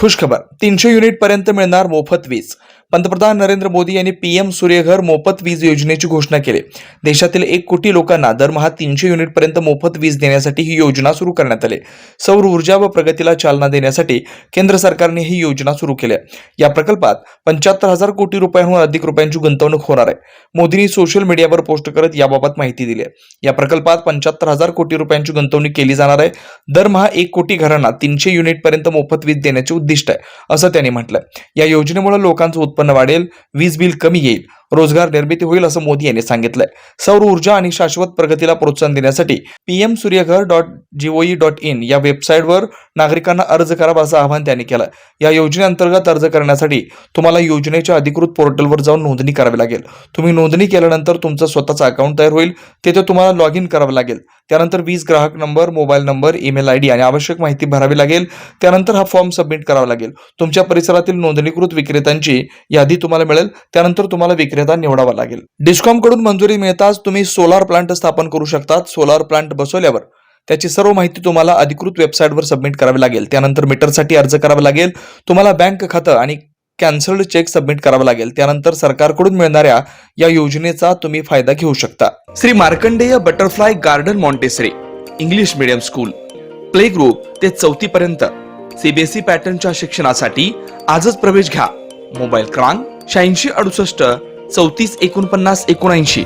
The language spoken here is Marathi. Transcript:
खुशखबर 300 युनिट पर्यंत मिळणार मोफत वीज. पंतप्रधान नरेंद्र मोदी यांनी पीएम सूर्यघर मोफत वीज योजनेची घोषणा केली. देशातील 1 कोटी लोकांना दरमहा 300 युनिट पर्यंत मोफत वीज देण्यासाठी ही योजना सुरू करण्यात आली. सौर ऊर्जा व प्रगतीला चालना देण्यासाठी केंद्र सरकारने ही योजना सुरू केली आहे. या प्रकल्पात 75,000 कोटी रुपयांहून अधिक रुपयांची गुंतवणूक होणार आहे. मोदींनी सोशल मीडियावर पोस्ट करत याबाबत माहिती दिली आहे. या प्रकल्पात 75,000 कोटी रुपयांची गुंतवणूक केली जाणार आहे. दरमहा 1 कोटी घरांना 300 युनिट पर्यंत मोफत वीज देण्याचे उद्दिष्ट आहे, असं त्यांनी म्हटलंय. या योजनेमुळे लोकांचं उत्पन्न वाढेल, वीज बिल कमी येईल, रोजगार निर्मिती होईल, असं मोदी यांनी सांगितलंय. सौर ऊर्जा आणि शाश्वत प्रगतीला प्रोत्साहन देण्यासाठी pmsuryaghar.gov.in या वेबसाईटवर नागरिकांना अर्ज करावा असं आवाहन त्यांनी केलं. या योजनेअंतर्गत अर्ज करण्यासाठी तुम्हाला योजनेच्या अधिकृत पोर्टलवर जाऊन नोंदणी करावी लागेल. तुम्ही नोंदणी केल्यानंतर तुमचं स्वतःचं अकाउंट तयार होईल. तिथे तुम्हाला लॉग इन करावं लागेल. त्यानंतर वीज ग्राहक number, mobile number, email ID आणि आवश्यक माहिती भरावी लागेल. त्यानंतर हा फॉर्म सबमिट करावा लागेल. तुमच्या परिसरातील नोंदणीकृत विक्रेत्यांची यादी तुम्हाला मिळेल. त्यानंतर तुम्हाला विक्रेता निवडावा लागेल. डिस्कॉम कडून मंजुरी मिळताच तुम्ही सोलार प्लांट स्थापन करू शकतात. सोलार प्लांट बसवल्यावर त्याची सर्व माहिती तुम्हाला अधिकृत वेबसाईटवर सबमिट करावी लागेल. त्यानंतर मीटरसाठी अर्ज करावा लागेल. तुम्हाला बँक खातं आणि कॅन्सल्ड चेक सबमिट करावा लागेल. त्यानंतर सरकारकडून मिळणाऱ्या या योजनेचा तुम्ही फायदा घेऊ शकता. Shri Markandeya butterfly garden Montessori English medium school, play group ते 4थी पर्यंत सीबीएसई पॅटर्नच्या शिक्षणासाठी आजच प्रवेश घ्या. मोबाईल क्रमांक 8668 34 49 79.